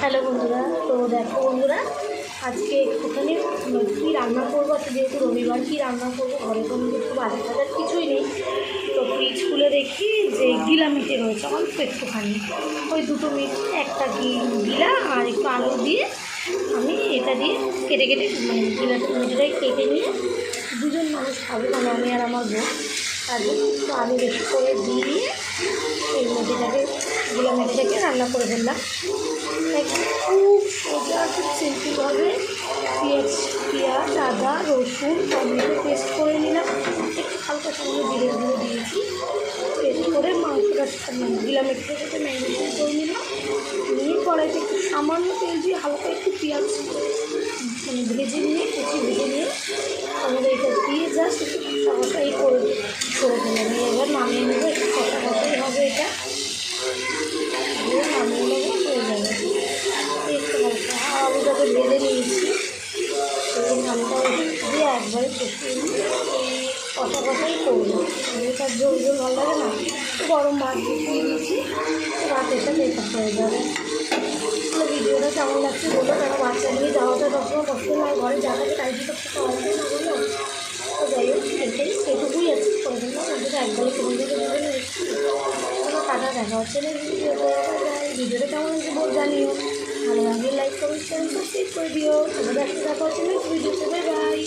Hello বন্ধুরা, তো দেখো বন্ধুরা, আজকে একটুখানি কী রান্না করবো। আজকে যেহেতু রবিবার, কী রান্না করবো, ঘরে কোনো কিছু বাজার টাজার কিছুই নেই। তো ফ্রিজ খুলে দেখি যে গিলা মিটে রয়েছে অল্প একটুখানি, ওই দুটো মিট, একটা গিলা আর একটু আলু দিয়ে আমি এটা দিয়ে কেটে কেটে মানে মিটেটাই কেটে নিয়ে দুজন মানুষ খাবে, মানে আমি আর আমার বউ, তার জন্য একটু আলু বেশি করে দিয়ে এই মেটেটাকে গিলা মেটেটাকে রান্না করে ফেললাম। খুব সোজা, খুব সিম্পলভাবে পেঁয়াজ আদা রসুন টমেটো পেস্ট করে নিলাম, একটু হালকা সামান্য জিরে গুঁড়ো দিয়েছি, পেস্ট করে মাংসটা গিলা মেটেটাকে ম্যারিনেশন করে নিলাম। নিয়ে কড়াইতে একটু সামান্য তেল দিয়ে হালকা একটু পেঁয়াজ মানে ভেজে নিয়ে ভেজে নিয়ে আমাদের এটা দিয়ে জাস্ট একটু কষা কষাই করে দিলাম। এবার নামিয়ে নেবো, একটু কষা কষাই হবে এটা, দিয়ে নামিয়ে নেবো, হয়ে যাবে। একটু হালকা আলুটাকে ভেজে নিয়েছি, সেই নামটা দিয়ে একবারে কষিয়ে নিয়ে কষা কষাই করবো। তার ঝোল ঝোল ভালো লাগে না, গরম ভাত দিয়ে দিয়েছি, রাতের সাথে এটা হয়ে যাবে। ভিডিওটা কেমন লাগছে বলো, কেন বাচ্চা নিয়ে যাওয়াটা সবসময় কষ্ট নয়, ঘরে যাওয়াকে টাইটি করতে পাওয়া যায় না বলো। তো যাই হোক, সেটুকুই আছে করে দিলাম, ওদের একবারে কেমন থেকে দেবেন এসেছি। কোনো কাটা দেখা হচ্ছে না ভিডিওটা কেমন হচ্ছে বল জানিও, ভালো লাগলে লাইক কমেন্ট শেয়ার সাবস্ক্রাইব করে দিও। তোমাদের একটা দেখা হচ্ছে না ভিডিওতে, বাই বাই।